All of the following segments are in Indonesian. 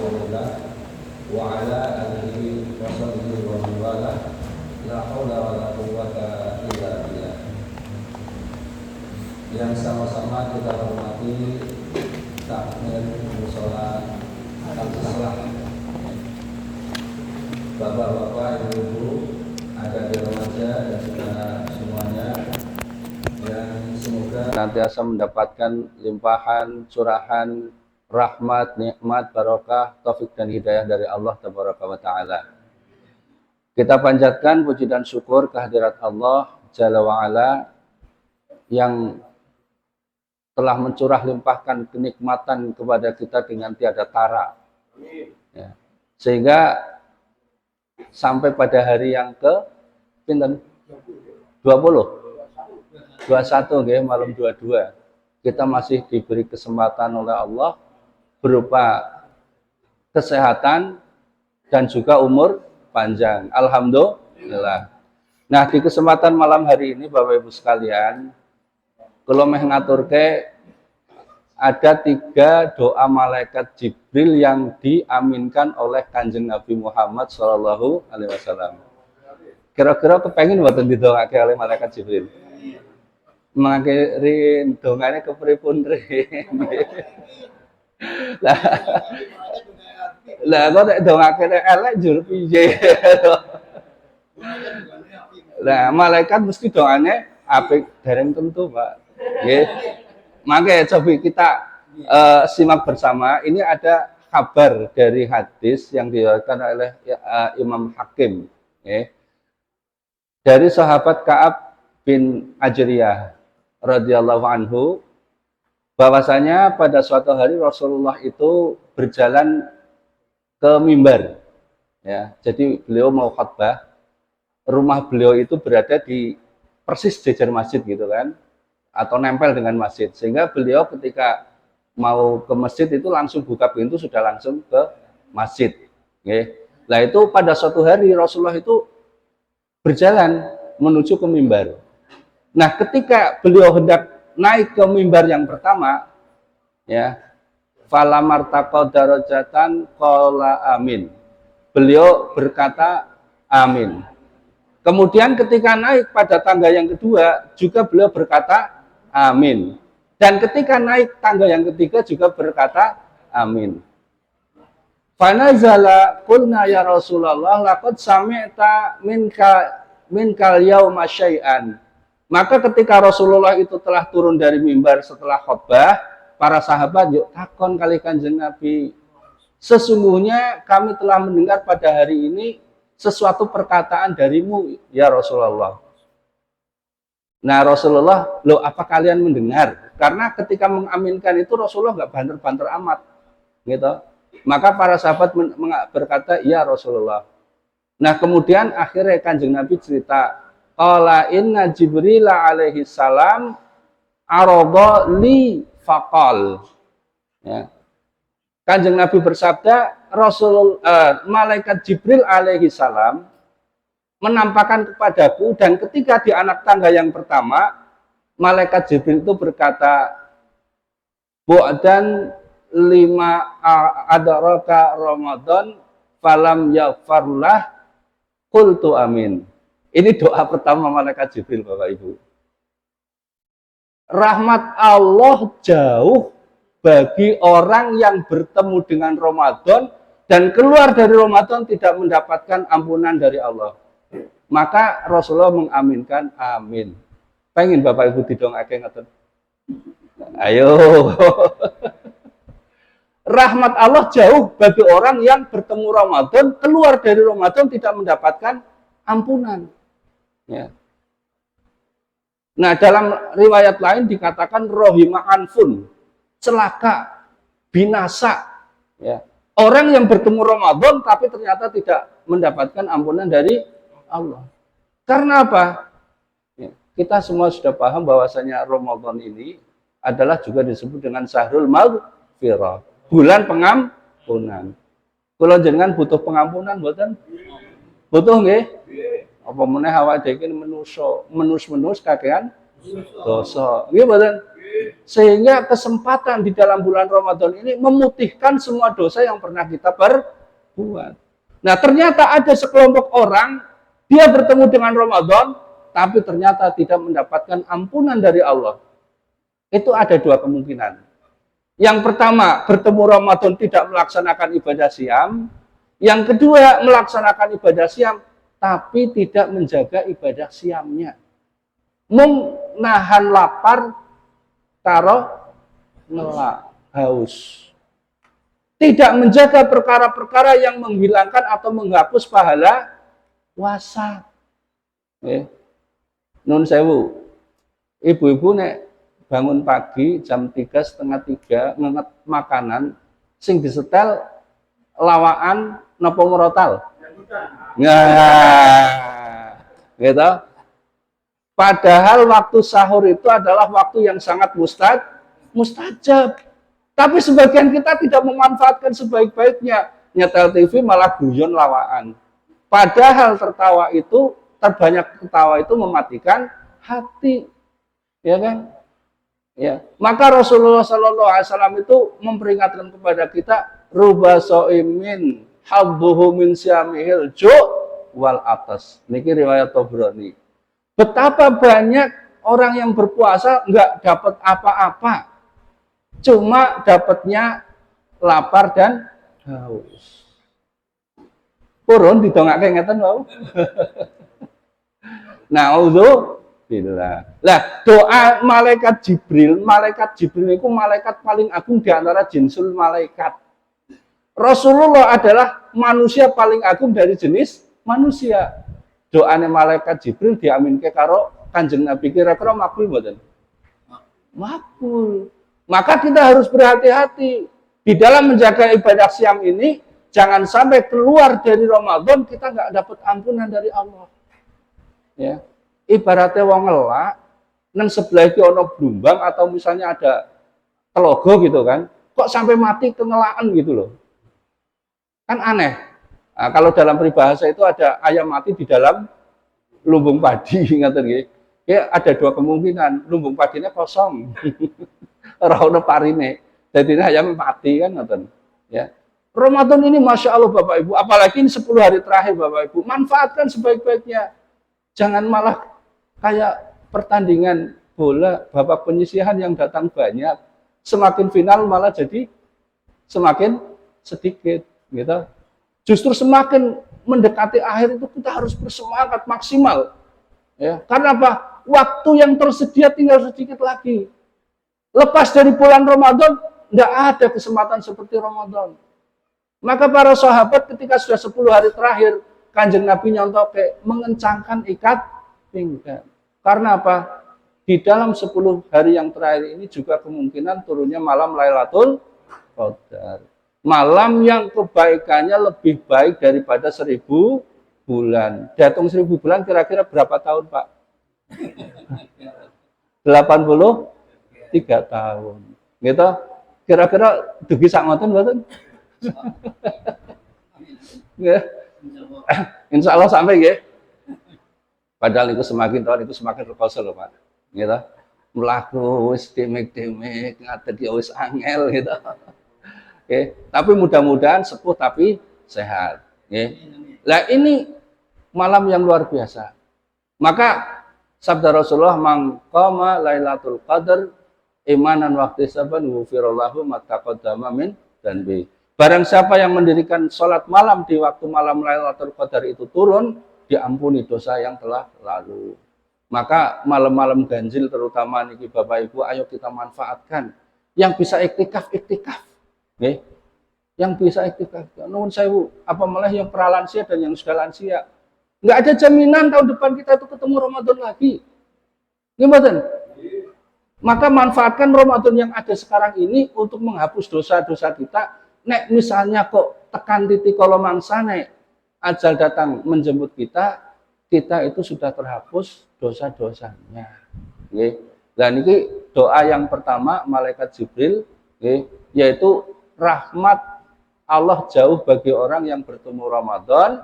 Rasulillah wa ala alihi wa sahbihi wa man walah. La haula wa la quwwata illa billah. Yang sama-sama kita hormati takmir mushola al-islah, bapak-bapak, ibu-ibu, adik-adik remaja dan saudara semuanya yang semoga senantiasa mendapatkan limpahan curahan rahmat, nikmat, barokah, taufik dan hidayah dari Allah Tabaraka wa Ta'ala. Kita panjatkan puji dan syukur kehadirat Allah Jalla wa'ala yang telah mencurah limpahkan kenikmatan kepada kita dengan tiada tara. Ya. Sehingga sampai pada hari yang ke 20, 21, malam 22, kita masih diberi kesempatan oleh Allah berupa kesehatan dan juga umur panjang. Alhamdulillah. Nah, di kesempatan malam hari ini Bapak Ibu sekalian, kalau mengaturke ada 3 doa malaikat Jibril yang diaminkan oleh Kanjeng Nabi Muhammad Shallallahu Alaihi Wasallam. Kira-kira kepengen buatan didoakan oleh malaikat Jibril. Mengakhiri donganya kepripun lah kok nek dongake elek jur piye. Lah malaikat mesti doanya apik dereng tentu, Pak. Nggih. Mangke coba kita simak bersama. Ini ada kabar dari hadis yang diriwayatkan oleh Imam Hakim, dari sahabat Ka'ab bin Ajriyah radhiyallahu anhu, bahwasanya pada suatu hari Rasulullah itu berjalan ke mimbar, ya. Jadi beliau mau khutbah, rumah beliau itu berada di persis jejer masjid gitu kan, atau nempel dengan masjid, sehingga beliau ketika mau ke masjid itu langsung buka pintu, sudah langsung ke masjid. Nah itu pada suatu hari Rasulullah itu berjalan menuju ke mimbar. Nah ketika beliau hendak naik ke mimbar yang pertama, ya, fala martaqa darajatan qala amin. Beliau berkata amin. Kemudian ketika naik pada tangga yang kedua juga beliau berkata amin. Dan ketika naik tangga yang ketiga juga berkata amin. Fanazala qulna ya Rasulullah laqad sami'ta minkal yauma syai'an. Maka ketika Rasulullah itu telah turun dari mimbar setelah khutbah, para sahabat yuk takon kali Kanjeng Nabi, sesungguhnya kami telah mendengar pada hari ini sesuatu perkataan darimu ya Rasulullah. Nah Rasulullah, loh apa kalian mendengar? Karena ketika mengaminkan itu Rasulullah nggak banter-banter amat, gitu. Maka para sahabat berkata, ya Rasulullah. Nah kemudian akhirnya Kanjeng Nabi cerita, qala inna Jibril alaihi salam arada li faqal. Ya. Kanjeng Nabi bersabda, malaikat Jibril alaihi salam menampakkan kepadaku, dan ketika di anak tangga yang pertama, malaikat Jibril itu berkata, bu'dan 5 adraka Ramadan falam yaghfarlah qultu amin. Ini doa pertama malaikat Jibril, Bapak Ibu. Rahmat Allah jauh bagi orang yang bertemu dengan Ramadan dan keluar dari Ramadan tidak mendapatkan ampunan dari Allah. Maka Rasulullah mengaminkan amin. Pengen Bapak Ibu didongake ngoten. Ayo. Rahmat Allah jauh bagi orang yang bertemu Ramadan, keluar dari Ramadan tidak mendapatkan ampunan. Ya. Nah, dalam riwayat lain dikatakan rohima anfun, celaka, binasa. Ya. Orang yang bertemu Ramadan tapi ternyata tidak mendapatkan ampunan dari Allah. Karena apa? Ya. Kita semua sudah paham bahwasanya Ramadan ini adalah juga disebut dengan Syahrul Maghfirah, bulan pengampunan. Kalau jenengan butuh pengampunan, mboten? Butuh nggih? Apa meneh awak dhewe iki menus kakean dosa. Nggih mboten? Sehingga kesempatan di dalam bulan Ramadan ini memutihkan semua dosa yang pernah kita perbuat. Nah, ternyata ada sekelompok orang, dia bertemu dengan Ramadan, tapi ternyata tidak mendapatkan ampunan dari Allah. Itu ada dua kemungkinan. Yang pertama, bertemu Ramadan tidak melaksanakan ibadah siam. Yang kedua, melaksanakan ibadah siam, tapi tidak menjaga ibadah siamnya. Menahan lapar, karo ngelak, haus. Tidak menjaga perkara-perkara yang menghilangkan atau menghapus pahala puasa. Nun sewu, ibu-ibu nek bangun pagi jam 3, setengah 3 ngenget makanan sing disetel lawaan nopo merotal. Nah, gitu. Padahal waktu sahur itu adalah waktu yang sangat mustajab. Tapi sebagian kita tidak memanfaatkan sebaik-baiknya. Nyetel TV malah guyon lawaan. Padahal terbanyak ketawa itu mematikan hati. Ya kan? Ya. Maka Rasulullah SAW itu memperingatkan kepada kita, ruba so'imin habbuhu min syamihil ju' wal atas. Niki riwayat Tabrani. Betapa banyak orang yang berpuasa nggak dapat apa-apa, cuma dapatnya lapar dan haus. Purun didongake ngeten wau. Na'udzubillah. Lah, doa malaikat Jibril itu malaikat paling agung di antara jinsul malaikat. Rasulullah adalah manusia paling agung dari jenis manusia. Doane malaikat Jibril diaminke karo Kanjeng Nabi, kira-kira makbul mboten? Makbul. Maka kita harus berhati-hati di dalam menjaga ibadah siam ini, jangan sampai keluar dari Ramadan kita nggak dapat ampunan dari Allah. Ya, ibaratnya wong ngelak nang sebelah iki ana blumbang atau misalnya ada telogo gitu kan, kok sampai mati kengelaan gitu loh. Kan aneh. Nah, kalau dalam peribahasa itu ada ayam mati di dalam lumbung padi, ngaten nggih. Ya ada dua kemungkinan, lumbung padinya kosong. Ora ono parine. Dadine ayam mati kan ngoten. Ya. Ramadan ini Masya Allah Bapak Ibu, apalagi ini 10 hari terakhir Bapak Ibu, manfaatkan sebaik-baiknya. Jangan malah kayak pertandingan bola, babak penyisihan yang datang banyak, semakin final malah jadi semakin sedikit, gitu. Justru semakin mendekati akhir itu kita harus bersemangat maksimal. Ya, karena apa? Waktu yang tersedia tinggal sedikit lagi. Lepas dari bulan Ramadan, tidak ada kesempatan seperti Ramadan. Maka para sahabat ketika sudah 10 hari terakhir, Kanjeng Nabi nyontoke mengencangkan ikat pinggang. Karena apa? Di dalam 10 hari yang terakhir ini juga kemungkinan turunnya malam Lailatul Qadar. Malam yang kebaikannya lebih baik daripada 1000 bulan. Dihitung 1000 bulan kira-kira berapa tahun, Pak? 83 tahun. Gitu. Kira-kira dugi sak ngoten mboten? Ya. Insya Allah sampai ya. Padahal itu semakin tahun itu semakin rekoso loh Pak. Gitu. Melaku wis demik-demik ngadeg ya wis angel gitu. Oke, tapi mudah-mudahan sepuh tapi sehat. Oke. Nah ini malam yang luar biasa. Maka sabda Rasulullah, mangqama Lailatul Qadar imanan wahtisaban ghufirallahu ma taqaddama min dzanbi. Barang siapa yang mendirikan sholat malam di waktu malam Lailatul Qadar itu turun, diampuni dosa yang telah lalu. Maka malam-malam ganjil terutama niki Bapak Ibu, ayo kita manfaatkan. Yang bisa iktikaf. Okay. Yang bisa iktikaf. Nuwun sewu, apa malah yang pralansia dan yang sudah lansia. Nggak ada jaminan tahun depan kita itu ketemu Ramadan lagi. Gimana? Maka manfaatkan Ramadan yang ada sekarang ini untuk menghapus dosa-dosa kita. Nek misalnya kok tekan titik kalau mangsane ajal datang menjemput kita, kita itu sudah terhapus dosa-dosanya. Okay. Dan ini doa yang pertama malaikat Jibril, okay, yaitu rahmat Allah jauh bagi orang yang bertemu Ramadan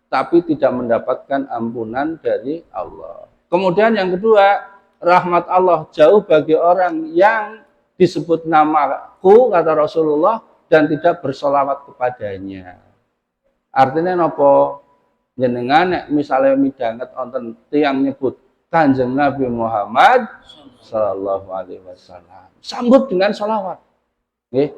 tapi tidak mendapatkan ampunan dari Allah. Kemudian yang kedua, rahmat Allah jauh bagi orang yang disebut namaku, kata Rasulullah, dan tidak bersolawat kepadanya. Artinya nopo? Jenengan misalnya midanget wonten tiyang nyebut Kanjeng Nabi Muhammad sallallahu alaihi wasallam, sambut dengan sholawat. Nggih.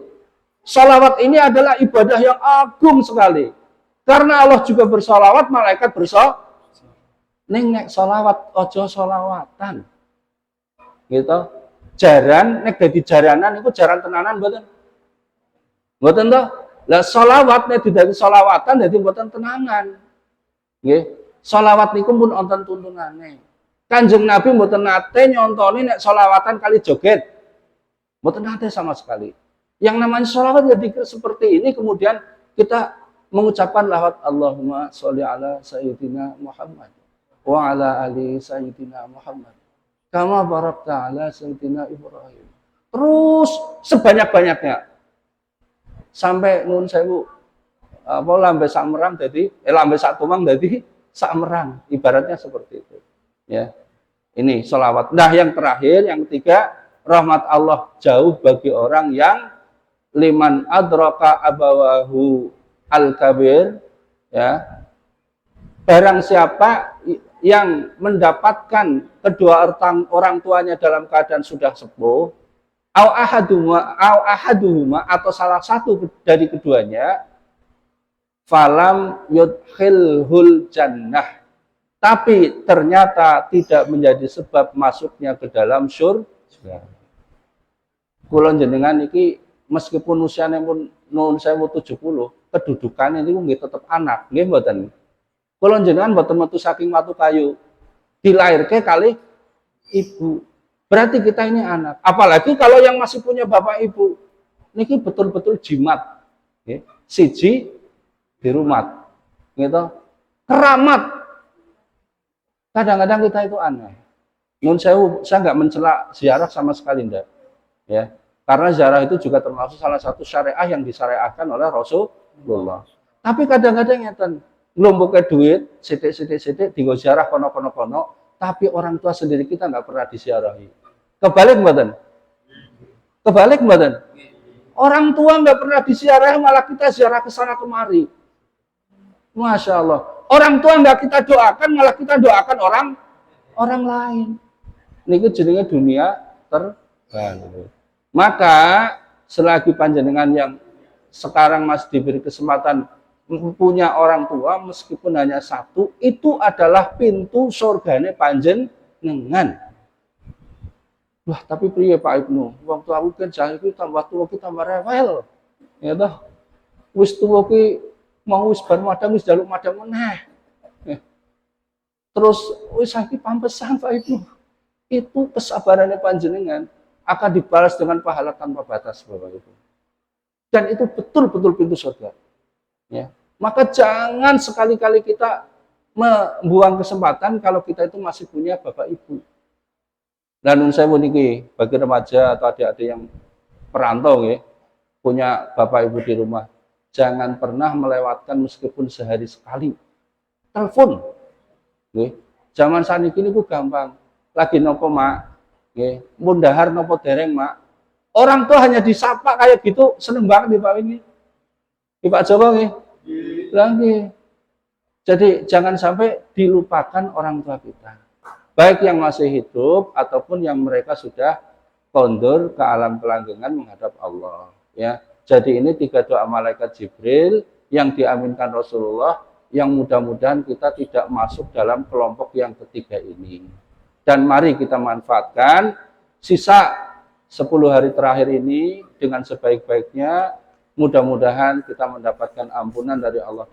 Sholawat ini adalah ibadah yang agung sekali. Karena Allah juga bersolawat, malaikat bersolawat. Ning nek sholawat ojo sholawatan. Gitu. Jaran nek dadi jaranan itu jaran tenanan mboten? Mboten toh? Lah sholawat nek dadi sholawatan dadi mboten tenanan. Nggih. Sholawat niku pun wonten tuntunane. Kanjeng Nabi mboten nate nyontoni nek sholawatan kali joget. Mboten nate sama sekali. Yang namanya sholawat ya dikir seperti ini, kemudian kita mengucapkan lafaz Allahumma sholli ala sayyidina Muhammad wa ala ali sayyidina Muhammad kama barakta ala sayyidina Ibrahim. Terus sebanyak-banyaknya. Sampai nun sewu apa lambe sak merang dadi lambe sak tumang dadi sak merang, ibaratnya seperti itu. Ya. Ini sholawat. Nah, yang terakhir, yang ketiga, rahmat Allah jauh bagi orang yang liman adraka abawahu al-kabir, ya. Barang siapa yang mendapatkan kedua orang tuanya dalam keadaan sudah sepuh, au ahaduhuma atau salah satu dari keduanya, falam yudkhilhul jannah, tapi ternyata tidak menjadi sebab masuknya ke dalam surga. Kula jenengan iki meskipun usianya pun nuwun sewu 70, kedudukannya ini nggih tetap anak, nggih mboten. Kula jenengan mboten metu saking watu kayu. Dilairke kali ibu. Berarti kita ini anak. Apalagi kalau yang masih punya bapak ibu. Niki betul-betul jimat. Nggih. Siji di rumah. Gitu. Keramat. Kadang-kadang kita itu aneh. Nuwun sewu, saya nggak mencela ziarah sama sekali ndak. Ya. Karena ziarah itu juga termasuk salah satu syariah yang disyariahkan oleh Rasulullah. Tapi kadang-kadang ngeten, nglumpuke duit, sithik-sithik dienggo ziarah kono-kono, tapi orang tua sendiri kita nggak pernah disiarahi. Kebalik mboten? Kebalik mboten? Orang tua nggak pernah disiarahi, malah kita ziarah ke sana kemari. Masya Allah. Orang tua nggak kita doakan, malah kita doakan orang lain. Ini jenenge dunia terbalik. Maka selagi panjenengan yang sekarang masih diberi kesempatan punya orang tua meskipun hanya satu, itu adalah pintu surgane panjenengan. Wah, tapi priye Pak Ibnu? Waktu aku kan jahil iki tambah tua ki tambah rewel. Ya toh. Wis tuwa ki mau wis bar madang wis jaluk madang meneh. Terus wis saiki pampesan Pak Ibnu. Itu kesabarannya panjenengan akan dibalas dengan pahala tanpa batas, Bapak Ibu. Dan itu betul-betul pintu surga. Ya. Maka jangan sekali-kali kita membuang kesempatan kalau kita itu masih punya Bapak Ibu. Dan saya niki bagi remaja atau adik-adik yang perantau ya, punya Bapak Ibu di rumah, jangan pernah melewatkan meskipun sehari sekali. Telepon. Nggih. Zaman saniki niku gampang. Lagi nopo, Mak? Nggih, mundahar nopo dereng, Mak. Orang tua hanya disapa kayak gitu, seneng banget nih Pak ini. Di Pak Joko nggih. Lagi. Jadi jangan sampai dilupakan orang tua kita. Baik yang masih hidup ataupun yang mereka sudah kondur ke alam kelanggengan menghadap Allah, ya. Jadi ini 3 doa malaikat Jibril yang diaminkan Rasulullah, yang mudah-mudahan kita tidak masuk dalam kelompok yang ketiga ini. Dan mari kita manfaatkan sisa 10 hari terakhir ini dengan sebaik-baiknya. Mudah-mudahan kita mendapatkan ampunan dari Allah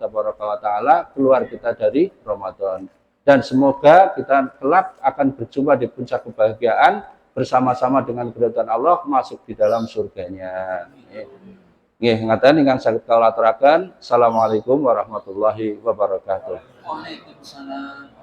Taala, keluar kita dari Ramadan. Dan semoga kita kelak akan berjumpa di puncak kebahagiaan bersama-sama dengan keridhaan Allah masuk di dalam surganya. Nggih, ngaten ingkang saged kawula aturaken. Assalamualaikum warahmatullahi wabarakatuh. Waalaikumsalam.